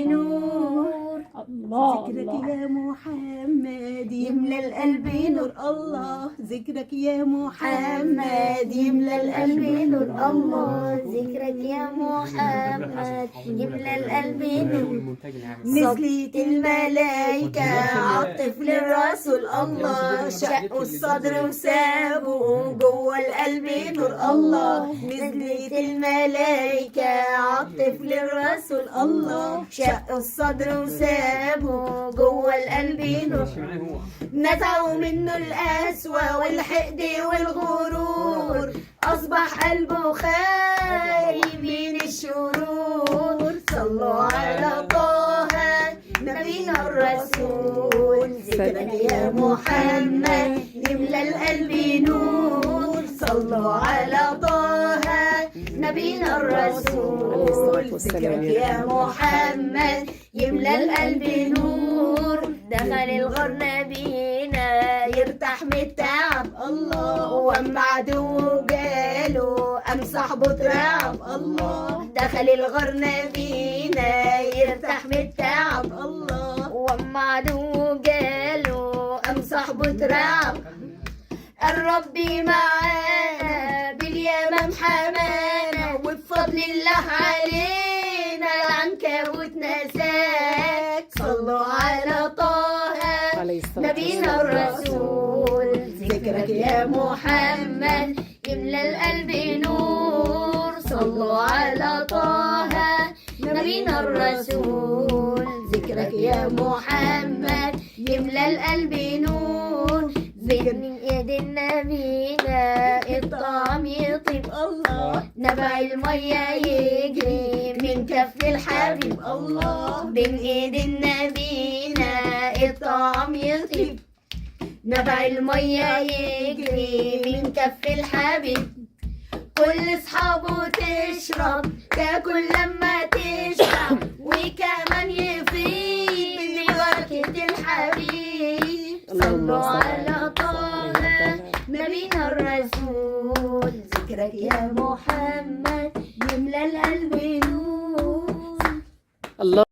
نور. الله ذكرك الله. يا محمد يملى القلب نور. الله ذكرك يا محمد يملى القلب نور. الله ذكرك يا محمد يملى القلب نور. نزلت الملايكة عالطفل الرسول. الله شقوا الصدر وسابوا جوه القلب نور. الله نزلت الملايكة عالطفل الرسول. الله شقوا الصدر وسابوا جوه القلب نور. نزعوا منه القسوة والحقد والغرور. أصبح قلبه خالي من الشرور. صلوا على طه نبينا الرسول. ذكرك يا محمد يملى القلب نور. صلوا على طه نبينا الرسول. ذكرك يا محمد يملى القلب نور. دخل الغار نبينا يرتاح من التعب. الله واما عدوه جاله قام صاحبه اترعب. الله دخل الغار نبينا يرتاح من التعب. الله واما عدوه جاله قام صاحبه اترعب. الرب معانا باليمام حمانا وبفضل الله علينا العنكبوت نساك. صلوا على طه نبينا الرسول. ذكرك يا محمد يملى القلب نور. صلوا على طه نبينا الرسول. ذكرك يا محمد يملى القلب نور. بين ايد نبينا الطعم يطيب. الله نبع المية يجري من كف الحبيب. الله بين ايد نبينا الطعم يطيب. نبع المية يجري من كف الحبيب. كل اصحابه تشرب تاكل لما تشبع وكمان يفيد ببركة الحبيب. صلوا على طه نبينا الرسول. ذكرك يا محمد يملى القلب نور. الله.